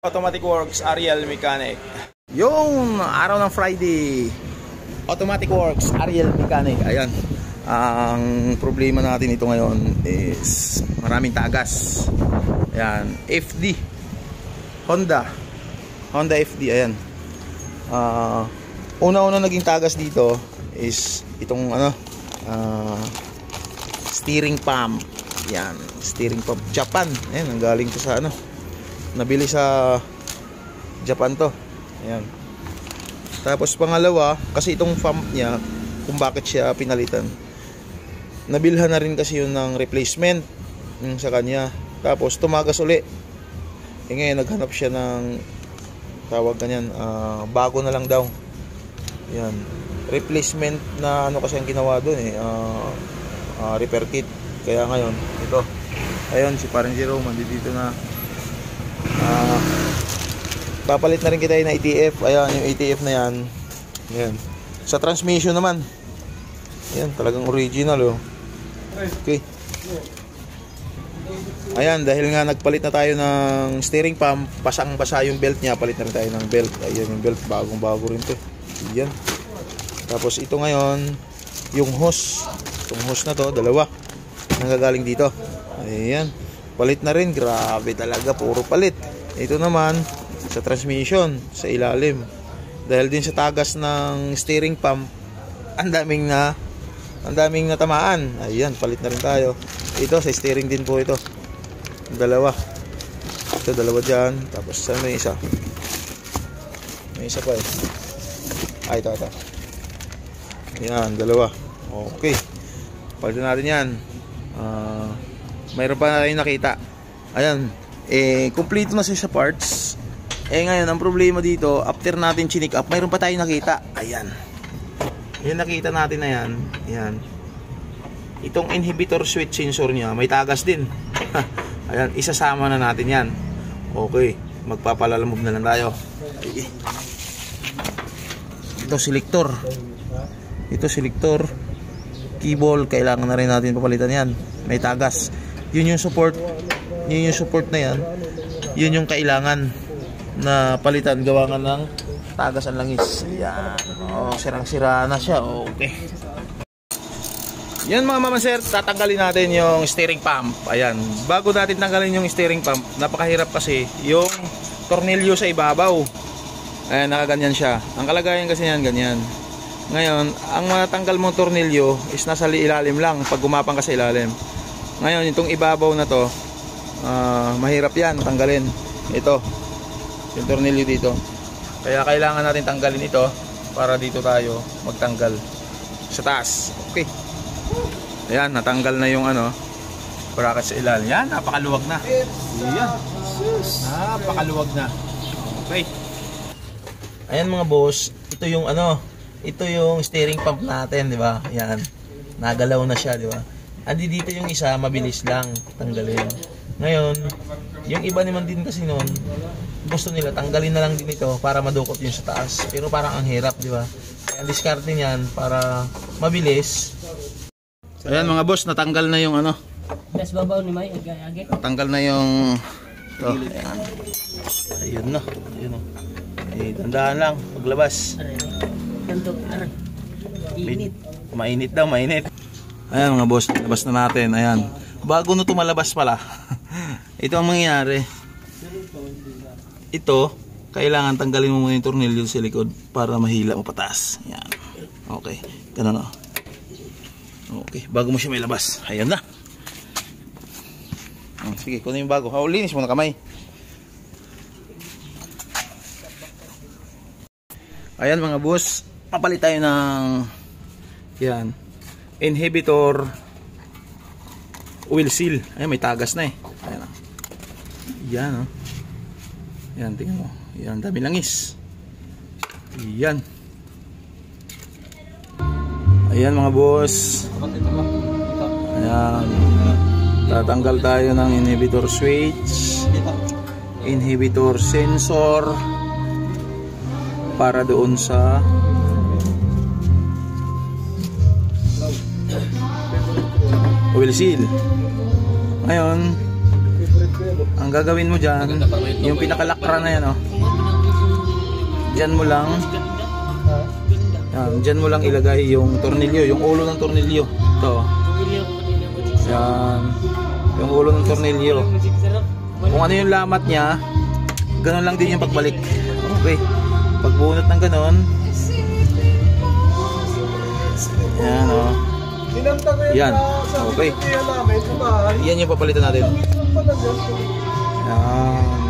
Automatic Works Ariel Mechanic. Yung araw ng Friday, Automatic Works Ariel Mechanic. Ayan. Ang problema natin ito ngayon is maraming tagas. Ayan, FD Honda FD. Ayan. Una-una naging tagas dito is itong steering pump. Yan, steering pump Japan. Ayan, nanggaling to sa nabili sa Japan to. Ayan. Tapos pangalawa, kasi itong pump niya, kung bakit siya pinalitan, nabilhan na rin kasi yun ng replacement sa kanya. Tapos tumagas uli. Ngayon naghanap siya ng tawag ganyan, bago na lang daw. Yan, replacement na kasi ang ginawa doon repair kit. Kaya ngayon ito, ayun, si parang Jerome dito na papalit na rin kita na ATF. Ayan, yung ATF na yan. Ayan. Sa transmission naman, ayan, talagang original Okay. Ayan, dahil nga nagpalit na tayo ng steering pump, pasang-basa yung belt niya, palit na rin tayo ng belt. Ayan yung belt, bagong-bago rin to. Ayan. Tapos ito ngayon, yung hose. Itong hose na to, dalawa, nanggagaling dito. Ayan. Palit na rin, grabe talaga, puro palit. Ito naman sa transmission, sa ilalim. Dahil din sa tagas ng steering pump, ang daming natamaan. Ayan, palit na rin tayo. Ito sa steering din po ito. Dalawa. Ito, dalawa dyan. Tapos saan may isa? May isa pa ito. Ayan, dalawa. Okay. Palitan natin yan. Mayroon pa tayong nakita. Ayan. Complete na siya sa parts. Ngayon, ang problema dito, after natin chinik up, mayroon pa tayong nakita. Ayan. Yung nakita natin na yan. Ayan. Itong inhibitor switch sensor niya, may tagas din. Ayan, isasama na natin yan. Okay, magpapalalamove na lang tayo. Ito selector. Keyboard, kailangan na rin natin papalitan yan. May tagas. Yun yung support na yan. Yun yung kailangan na palitan, gawa nga ng tagas ang langis. Ayan. Sirang-sira na siya. Okay. Yan mga mama sir, tatanggalin natin yung steering pump. Ayan, bago natin tanggalin yung steering pump, napakahirap kasi yung tornilyo sa ibabaw. Ayan, nakaganyan siya. Ang kalagayan kasi yan, ganyan. Ngayon, ang matanggal mong tornilyo is nasa ilalim lang, pag gumapang ka sa ilalim. Ngayon, itong ibabaw na to, mahirap yan, tanggalin. Ito, yung tornilyo dito. Kaya kailangan natin tanggalin ito para dito tayo magtanggal sa taas. Okay. Ayan, natanggal na yung bracket sa ilalim. Yan, napakaluwag na. Ayan, napakaluwag na. Okay. Ayan mga boss, ito yung steering pump natin, di ba? Ayan, nagalaw na siya, di ba? Andi dito yung isa, mabilis lang tanggalin. Ngayon, yung iba naman din kasi noon, gusto nila tanggalin na lang din ito para madukot yung sa taas. Pero parang ang hirap, di ba? Kaya ang diskarte niyan para mabilis. Ayan mga boss, natanggal na yung natanggal na yung ayan. Ayun na. Tandaan lang paglabas. Mainit daw, mainit. Ayan mga boss, labas na natin. Ayan. Bago na tumalabas pala. Ito ang mangyayari. Ito, kailangan tanggalin mo muna yung tornilyo sa likod para mahila mo pataas. Ayan. Okay, ganun . Okay, bago mo siya may labas. Ayan na. Sige, kunin yung bago. Linis mo na kamay. Ayan mga boss, papalit tayo ng yan, inhibitor oil seal. Ayan, may tagas na Ayan na. Yan Yan, tingnan mo. Yan, dami langis. Yan. Ayan mga boss. Ayan. Tatanggal tayo ng inhibitor switch, inhibitor sensor para doon sa oil seal. Ngayon, Ang gagawin mo dyan, yung pinakalakra na yan, oh. Dyan mo lang, dyan mo lang ilagay yung tornilyo, yung ulo ng tornilyo. Ito. Yan. Yung ulo ng tornilyo. Kung ano yung lamat niya, ganun lang din yung pagbalik. Okay. Pagbunot ng ganun. Yan, oh. Yan. Okay. Yan yung papalitan natin. Yan.